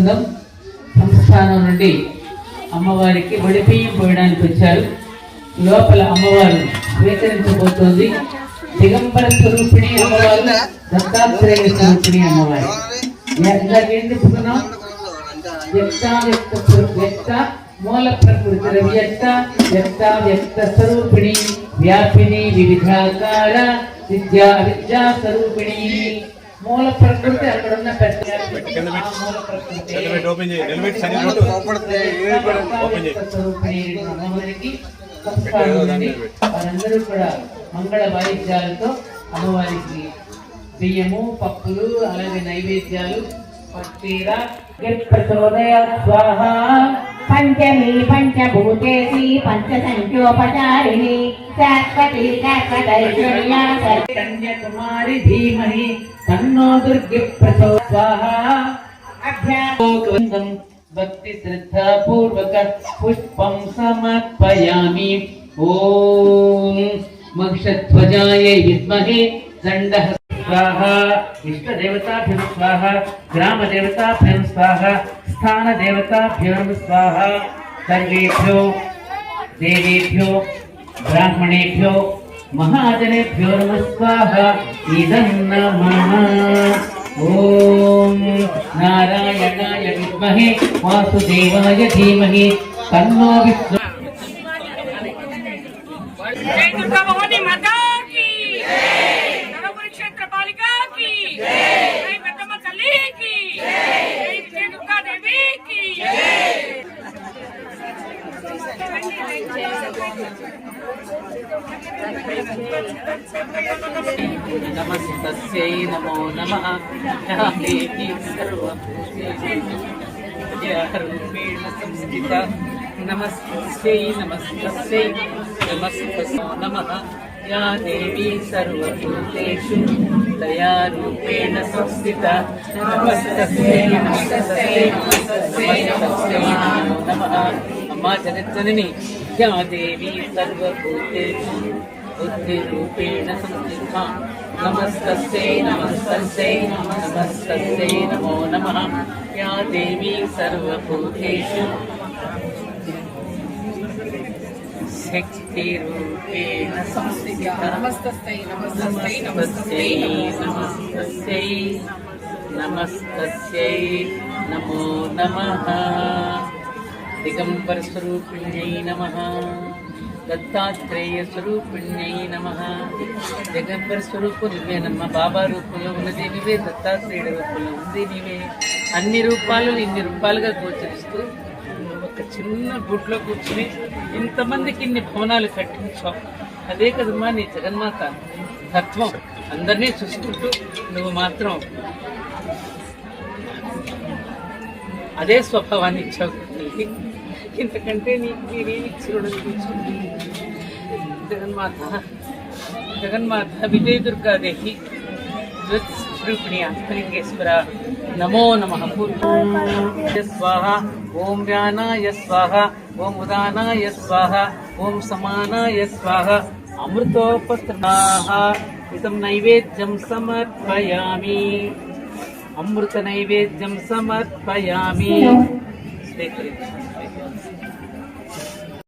బృందం సంస్థానం నుండి అమ్మవారికి వడిపియ్యం పోయడానికి వచ్చారు. లోపల అమ్మవారు స్వీకరించబోతోంది. దిగంబర స్వరూపిణి అమ్మవారు, దత్తాత్రేయ స్వరూపిణి అమ్మవారు. ఎందుకున్నాం? వ్యక్త మూల ప్రకృతి వ్యక్త స్వరూపిణి వ్యాపిని వివిధాకార విద్యా విద్యా స్వరూపిణి. మూల ప్రకృతి అక్కడ ఉన్న పెద్ద మూల ప్రకృతి అమ్మవారికి వారందరూ కూడా మంగళ వాయిద్యాలతో అమ్మవారికి బియ్యము పప్పులు అలాగే నైవేద్యాలు పట్టీర ప్రచోదయ స్వాహ. పంచమీ పంచభూతేసి పంచసంఖ్యోపచారిణి శాశ్వతి శాశ్వతైశ్వర్యా కన్యాకుమారి ధీమహి తన్నో దుర్గి ప్రచోదయాత్ స్వాహ. అభ్యాసం భక్తి శ్రద్ధా పూర్వక పుష్పం సమర్పయామి. ఓం మహిషధ్వజాయై విద్మహే దండః स्वाहा. इष्टदेवताभ्यो स्वाहा, ग्रामदेवताभ्यो स्वाहा, स्थानदेवताभ्यो स्वाहा. सर्वेभ्यो देवेभ्यो ब्राह्मणेभ्यो महाजनेभ्यो नमः स्वाहा. इदं नमः. ओम नारायणाय विद्महे वासुदेवाय धीमहि तन्नो विष्णु. जय दुर्गा भवानी माता की जय, क्षेत्र पालिका की जय, पेद्दम्मा तल्ली की जय, विजय दुर्गा देवी की जय. नमस्तस्यै नमो नमः. या देवी सर्वभूतेषु रूपेण संस्थिता. नमस्तस्यै नमस्तस्यै नमस्तस्यै नमः. या देवी सर्वभूतेषु दयारूपेण संस्थिता. नमस्तस्यै नमस्तस्यै नमस्तस्यै नमो नमः. अम्मा जगज्जननी या देवी सर्वभूतेषु बुद्धिरूपेण संस्थिता. नमस्तस्यै नमस्तस्यै नमस्तस्यै नमो नमः. या देवी सर्वभूतेषु शक्तिरूपेण संस्थिता. नमस्तस्यै नमस्तस्यै नमस्तस्यै नमस्तस्यै नमस्तस्यै नमो नमः. दिगंबर स्वरूपिण्यै नमः. దత్తాత్రేయ స్వరూపిణ్యై నమః. జగంబర స్వరూపం నువ్వేనమ్మా. బాబా రూపంలో ఉన్నది నీవే, దత్తాత్రేయుడు రూపంలో ఉంది నీవే. అన్ని రూపాలు ఇన్ని రూపాలుగా గోచరిస్తూ ఒక చిన్న గుడ్లో కూర్చుని ఇంతమందికి ఇన్ని భవనాలు కట్టించావు. అదే కదమ్మా నీ జగన్మాత తత్వం. అందరినీ చూసుకుంటూ నువ్వు మాత్రం అదే స్వభావాన్ని ఇచ్చావు. ఇంతకంటే నీకు మీరేమి చూడండి. జగన్మాత జగన్మాత విజయ దుర్గాదేవి జ్యోతిస్వరూపిణి అంతలింగేశ్వర నమో నమః. స్వాహ. ఓం వ్యానాయ స్వాహ, ఓం ఉదానాయ స్వాహ, ఓం సమానాయ స్వాహ. అమృతోపస్నాః. ఇదం నైవేద్యం సమర్పయామి. అమృత నైవేద్యం సమర్పయామి. స్వీకరించు.